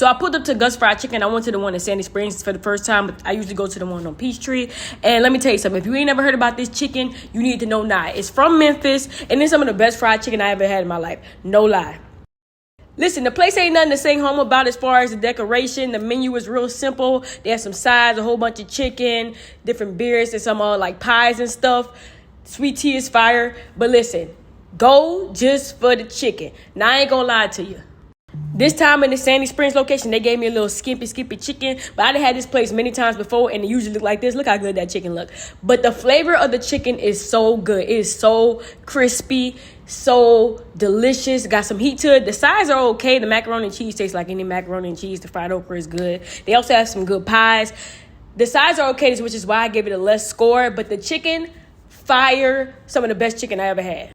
So I pulled up to Gus Fried Chicken. I went to the one in Sandy Springs for the first time, but I usually go to the one on Peachtree. And let me tell you something. If you ain't never heard about this chicken, you need to know now. It's from Memphis, and it's some of the best fried chicken I ever had in my life. No lie. Listen, the place ain't nothing to sing home about as far as the decoration. The menu is real simple. They have some sides, a whole bunch of chicken, different beers, and some like pies and stuff. Sweet tea is fire. But listen, go just for the chicken. Now, I ain't gonna lie to you. This time in the Sandy Springs location, they gave me a little skimpy chicken. But I done had this place many times before, and it usually look like this. Look how good that chicken look. But the flavor of the chicken is so good. It is so crispy, so delicious. Got some heat to it. The sides are okay. The macaroni and cheese tastes like any macaroni and cheese. The fried okra is good. They also have some good pies. The sides are okay, which is why I gave it a less score. But the chicken, fire. Some of the best chicken I ever had.